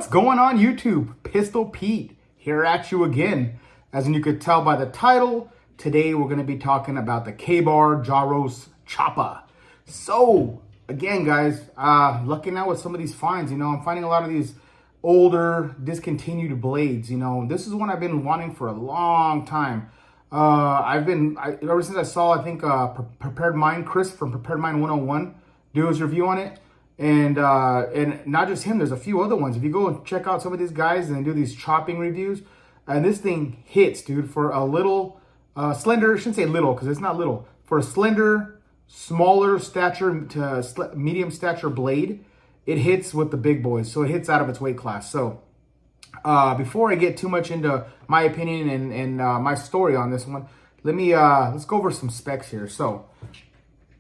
What's going on YouTube? Pistol Pete here at you again. As you could tell by the title, today we're going to be talking about the K-Bar Jarosz Choppa. So again guys, looking out with some of these finds, I'm finding a lot of these older discontinued blades. This is one I've been wanting for a long time. Ever since I saw, I think Prepared Mind, Chris from Prepared Mind 101 do his review on it. And not just him, there's a few other ones. If you go and check out some of these guys and do these chopping reviews, and this thing hits, dude, for a little, slender, I shouldn't say little, because it's not little, for a slender, smaller stature to medium stature blade, it hits with the big boys. So it hits out of its weight class. So before I get too much into my opinion and my story on this one, let's go over some specs here. So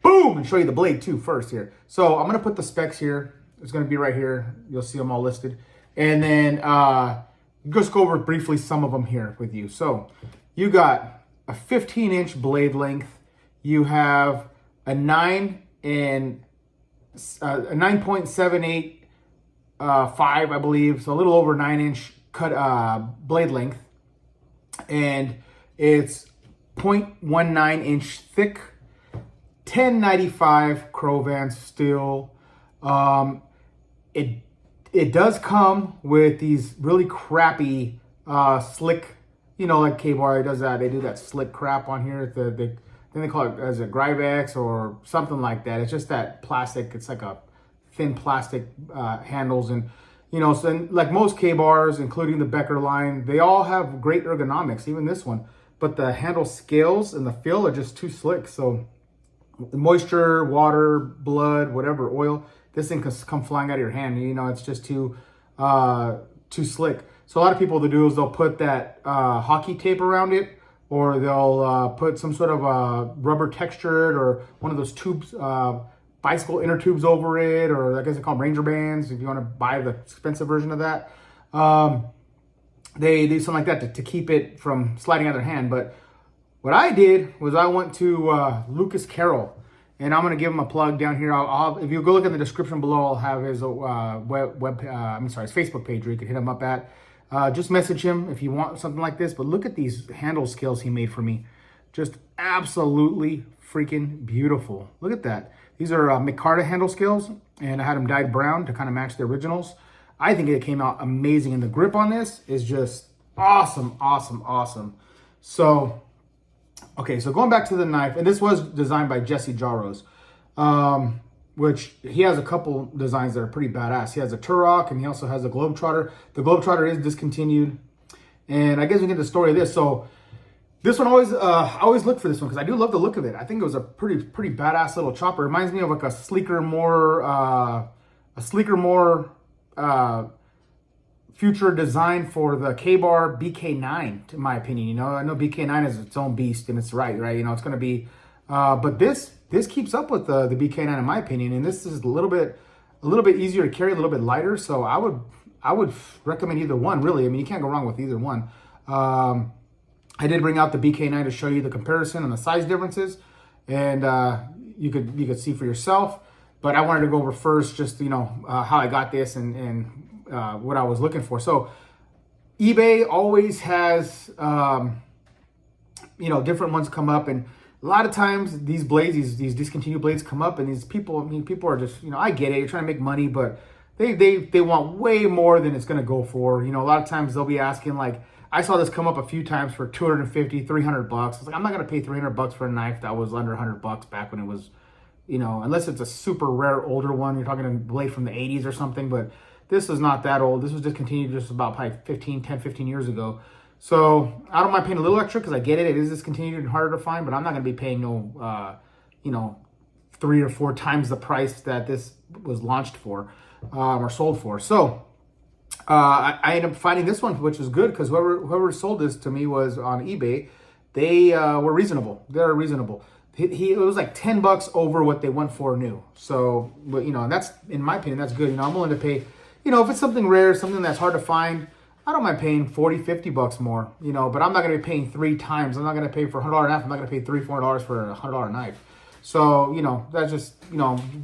boom, and show you the blade too first here. So I'm gonna put the specs here. It's gonna be right here. You'll see them all listed. And then just go over briefly some of them here with you. So you got a 15-inch blade length. You have a 9.78 5, I believe, so a little over 9-inch cut blade length, and it's 0.19 inch thick. 1095 Crowvance steel. It does come with these really crappy slick, like K-Bar does that. They do that slick crap on here. Then they call it as a Gryvex or something like that. It's just that plastic. It's like a thin plastic handles, and so like most K-Bars, including the Becker line, they all have great ergonomics. Even this one, but the handle scales and the feel are just too slick. So moisture, water, blood, whatever, oil, this thing can come flying out of your hand. It's just too slick. So a lot of people, they'll do is they'll put that hockey tape around it, or they'll put some sort of rubber textured or one of those tubes, bicycle inner tubes over it, or I guess they call them Ranger bands if you want to buy the expensive version of that. They do something like that to keep it from sliding out of their hand. But what I did was I went to Lucas Carroll, and I'm going to give him a plug down here. If you go look in the description below, I'll have his his Facebook page where you can hit him up at. Just message him if you want something like this. But look at these handle scales he made for me. Just absolutely freaking beautiful. Look at that. These are Micarta handle scales, and I had them dyed brown to kind of match the originals. I think it came out amazing, and the grip on this is just awesome, awesome, awesome. So okay, so going back to the knife, and this was designed by Jesse Jarosz, which he has a couple designs that are pretty badass. He has a Turok, and he also has a Globetrotter. The Globetrotter is discontinued, and I guess we get the story of this. So this one I always look for this one because I do love the look of it. I think it was a pretty badass little chopper. It reminds me of like a sleeker, more future design for the K-Bar BK9, in my opinion. I know BK9 is its own beast, and it's right. It's going to be, but this keeps up with the BK9 in my opinion, and this is a little bit easier to carry, a little bit lighter. So I would recommend either one, really. I mean, you can't go wrong with either one. I did bring out the BK9 to show you the comparison and the size differences, and you could see for yourself. But I wanted to go over first just how I got this and what I was looking for. So eBay always has different ones come up, and a lot of times these blades, these discontinued blades come up, and these people, people are just, I get it, you're trying to make money, but they want way more than it's going to go for. A lot of times they'll be asking, like, I saw this come up a few times for $250, $300. It's like, I'm not going to pay $300 for a knife that was under $100 back when it was, unless it's a super rare older one. You're talking a blade from the 80s or something, but this is not that old. This was discontinued just about probably 15 years ago. So I don't mind paying a little extra because I get it. It is discontinued and harder to find, but I'm not going to be paying 3 or 4 times the price that this was launched for or sold for. So I ended up finding this one, which was good because whoever sold this to me was on eBay. They were reasonable. They're reasonable. It was like $10 over what they went for new. So, but and that's, in my opinion, that's good. I'm willing to pay. If it's something rare, something that's hard to find, I don't mind paying $40, $50 more, but I'm not going to be paying 3 times. I'm not going to pay for a $100 knife. I'm not going to pay $300, $400 for a $100 knife. So, that's just,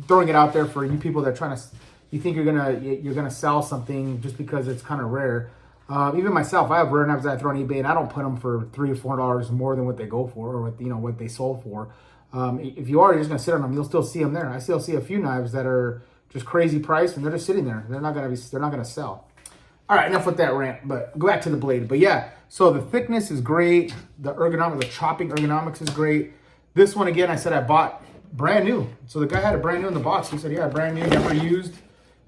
throwing it out there for you people that are trying to you think you're gonna sell something just because it's kind of rare. Even myself, I have rare knives that I throw on eBay, and I don't put them for $3 or $4 more than what they go for, or what they sold for. If you're just gonna sit on them, you'll still see them there. I still see a few knives that are just crazy price, and they're just sitting there. They're not gonna sell. All right, enough with that rant. But go back to the blade. But yeah, so the thickness is great. The chopping ergonomics is great. This one again, I said I bought brand new. So the guy had it brand new in the box. He said, yeah, brand new, never used.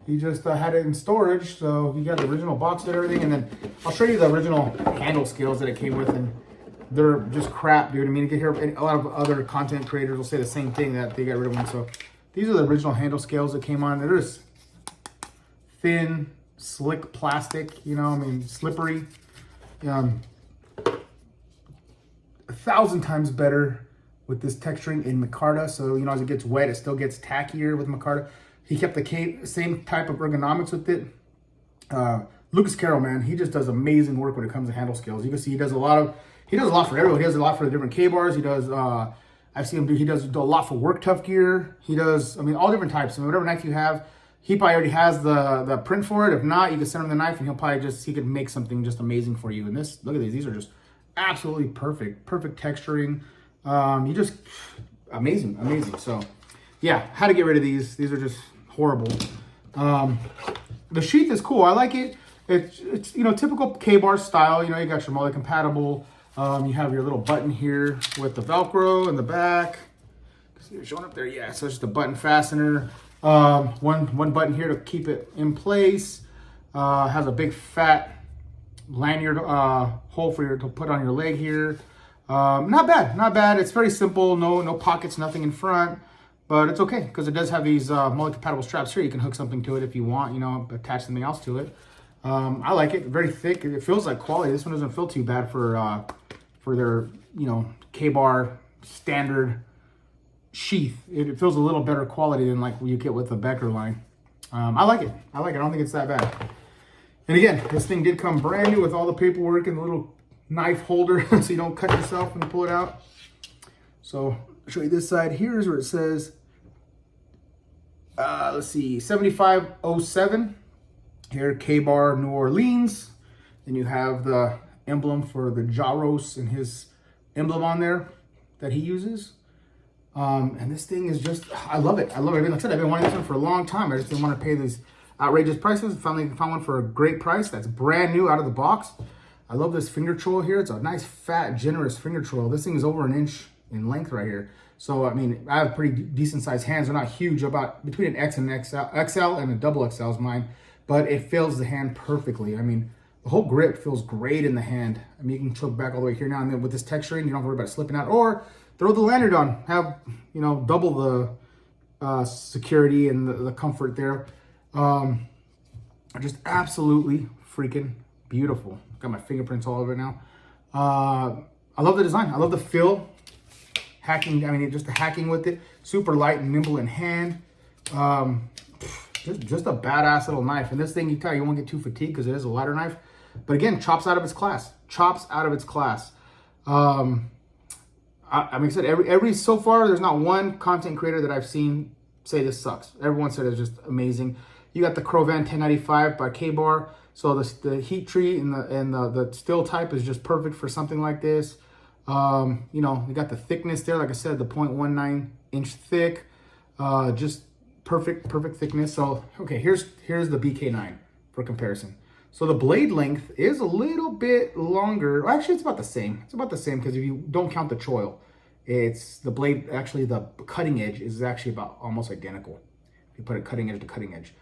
He just had it in storage. So he got the original box and everything. And then I'll show you the original handle scales that it came with. And they're just crap, dude. I mean, you can hear a lot of other content creators will say the same thing, that they got rid of them. So these are the original handle scales that came on. They're just thin, slick plastic, slippery. 1,000 times better with this texturing in micarta. So, as it gets wet, it still gets tackier with micarta. He kept the same type of ergonomics with it. Lucas Carroll, man, he just does amazing work when it comes to handle scales. You can see he does a lot for everyone. He does a lot for the different K-bars. He does, I've seen him he does a lot for work tough gear. He does, all different types. Whatever knife you have, he probably already has the print for it. If not, you can send him the knife and he could make something just amazing for you. And look at these are just absolutely perfect texturing. Amazing. So yeah, how to get rid of these. These are just horrible. The sheath is cool. I like it. It's typical K-bar style. You got your multi compatible. You have your little button here with the Velcro in the back. See, you're showing up there. Yeah, so it's just a button fastener. One button here to keep it in place. Has a big fat lanyard hole for to put on your leg here. Not bad. It's very simple. No pockets, nothing in front, but it's okay because it does have these multi-compatible straps here. You can hook something to it if you want, attach something else to it. I like it. Very thick. It feels like quality. This one doesn't feel too bad for their K-bar standard sheath. It feels a little better quality than like what you get with the Becker line. I like it. I don't think it's that bad. And again, this thing did come brand new with all the paperwork and the little knife holder so you don't cut yourself when you pull it out. So I'll show you this side. Here's where it says, let's see, 7507. Here, K-Bar New Orleans. Then you have the emblem for the Jarosz and his emblem on there that he uses. And this thing is just, I love it. Like I said, I've been wanting this one for a long time. I just didn't want to pay these outrageous prices. Finally found one for a great price. That's brand new out of the box. I love this finger choil here. It's a nice, fat, generous finger choil. This thing is over 1 inch in length right here. So, I have pretty decent sized hands. They're not huge, about between an X and an XL and a double XL is mine. But it fills the hand perfectly. The whole grip feels great in the hand. You can choke back all the way here now, and then with this texturing, you don't have to worry about it slipping out. Or throw the lanyard on, have, double the security and the comfort there. Just absolutely freaking beautiful. Got my fingerprints all over it now. I love the design. I love the feel. Hacking, just the hacking with it. Super light and nimble in hand. Just a badass little knife. And this thing, you won't get too fatigued because it is a lighter knife. But again, chops out of its class. I said, every so far, there's not one content creator that I've seen say this sucks. Everyone said it's just amazing. You got the Crovan 1095 by K-Bar. So the heat treat and the steel type is just perfect for something like this. You got the thickness there. Like I said, the 0.19 inch thick. Just perfect thickness. So, okay, here's the BK9 for comparison. So the blade length is a little bit longer. Well, actually, it's about the same. It's about the same because if you don't count the choil, it's the blade, actually the cutting edge is actually about almost identical. If you put it cutting edge to cutting edge.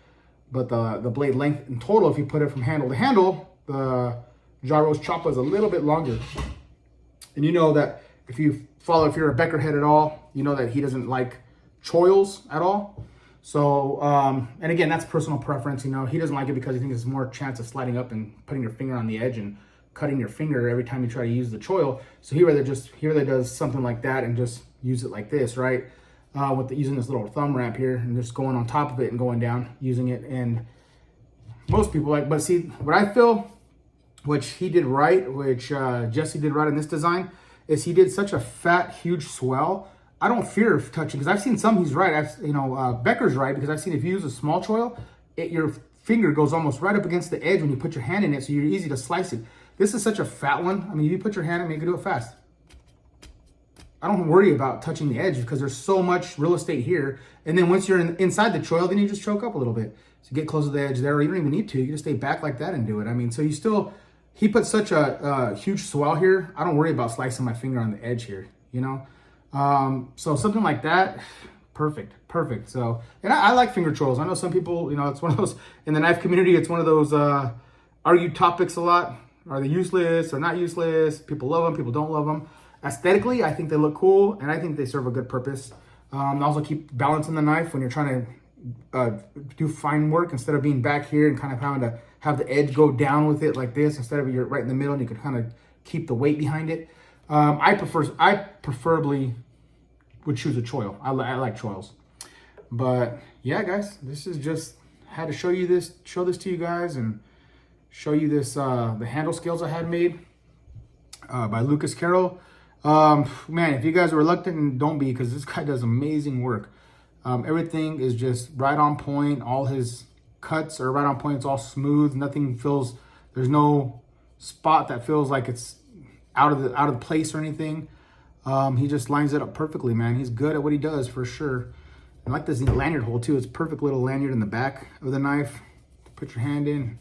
But the blade length in total, if you put it from handle to handle, the Jarosz Choppa is a little bit longer. And you know that if you're a Becker head at all, you know that he doesn't like choils at all. So, and again, that's personal preference. He doesn't like it because he thinks there's more chance of sliding up and putting your finger on the edge and cutting your finger every time you try to use the choil. So he rather does something like that and just use it like this, right? Using this little thumb ramp here and just going on top of it and going down, using it. And most people but see, what I feel, which he did right, which Jesse did right in this design, is he did such a fat, huge swell. I don't fear touching, because I've seen some, he's right. Becker's right, because I've seen if you use a small choil, your finger goes almost right up against the edge when you put your hand in it, so you're easy to slice it. This is such a fat one. I mean, you put your hand in it, you can do it fast. I don't worry about touching the edge because there's so much real estate here. And then once you're inside the choil, then you just choke up a little bit. So get close to the edge there, or you don't even need to. You can just stay back like that and do it. I mean, so you still, he put such a huge swell here. I don't worry about slicing my finger on the edge here, you know? So something like that, perfect. So, and I like finger choils. I know some people, you know, it's one of those, in the knife community, it's one of those argued topics a lot. Are they useless or not useless? People love them, people don't love them. Aesthetically, I think they look cool, and I think they serve a good purpose. They also keep balance in the knife when you're trying to do fine work, instead of being back here and kind of having to have the edge go down with it like this, instead of you're right in the middle and you can kind of keep the weight behind it. I preferably would choose a choil. I like choils. But yeah, guys, this is just, had to show this to you guys and show you this, the handle scales I had made by Lucas Carroll. Man, if you guys are reluctant, don't be, because this guy does amazing work. Everything is just right on point. All his cuts are right on point. It's all smooth. Nothing feels, there's no spot that feels like it's out of place or anything. He just lines it up perfectly, man. He's good at what he does for sure. I like this lanyard hole too. It's a perfect little lanyard in the back of the knife to put your hand in.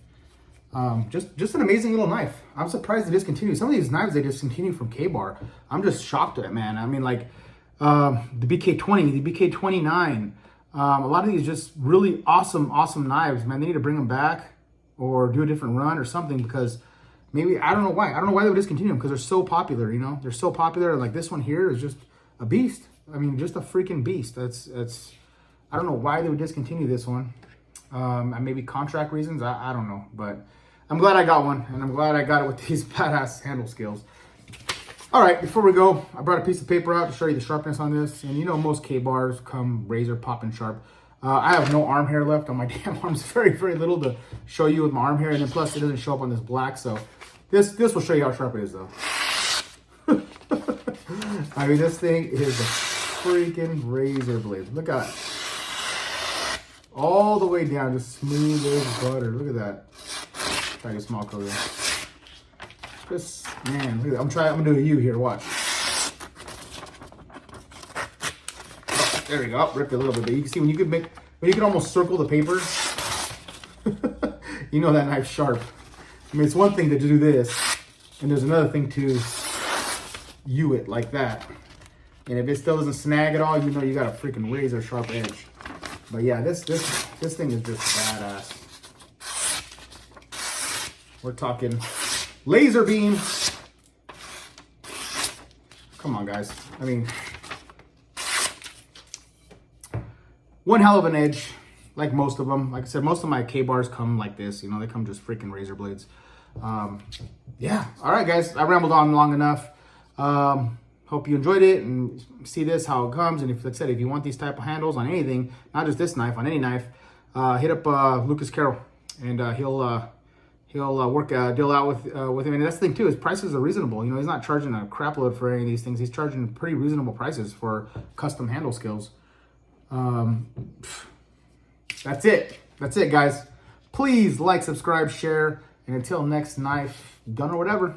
Just an amazing little knife. I'm surprised they discontinued. Some of these knives they discontinued from K-Bar. I'm just shocked at it, man. I mean, like the BK20, the BK29. A lot of these just really awesome knives, man. They need to bring them back or do a different run or something, because maybe, I don't know why. I don't know why they would discontinue them, because they're so popular, you know? They're so popular. Like this one here is just a beast. I mean, just a freaking beast. That's I don't know why they would discontinue this one. Maybe contract reasons. I don't know, but I'm glad I got one, and I'm glad I got it with these badass handle scales. All right, before we go, I brought a piece of paper out to show you the sharpness on this. And you know, most K-bars come razor popping sharp. I have no arm hair left on my damn arms. Very little to show you with my arm hair, and then plus it doesn't show up on this black. So this will show you how sharp it is, though. I mean, this thing is a freaking razor blade. Look at it. All the way down, just smooth as butter. Look at that. Try a small coating. Just, man, look at that. I'm gonna do a U here, watch. Oh, there we go. Oh, ripped it a little bit, but you can see when you can almost circle the paper, you know that knife's sharp. I mean, it's one thing to do this, and there's another thing to U it like that. And if it still doesn't snag at all, you know you got a freaking razor sharp edge. But yeah, this thing is just badass. We're talking laser beam. Come on, guys. I mean, one hell of an edge, like most of them. Like I said, most of my K-bars come like this. You know, they come just freaking razor blades. Yeah. All right, guys. I rambled on long enough. Hope you enjoyed it and see this, how it comes. And if, like I said, if you want these type of handles on anything, not just this knife, on any knife, hit up Lucas Carroll, and he'll work a deal out with him. And that's the thing too, his prices are reasonable. You know, he's not charging a crap load for any of these things. He's charging pretty reasonable prices for custom handle skills. That's it, guys. Please like, subscribe, share, and until next knife, gun, or whatever.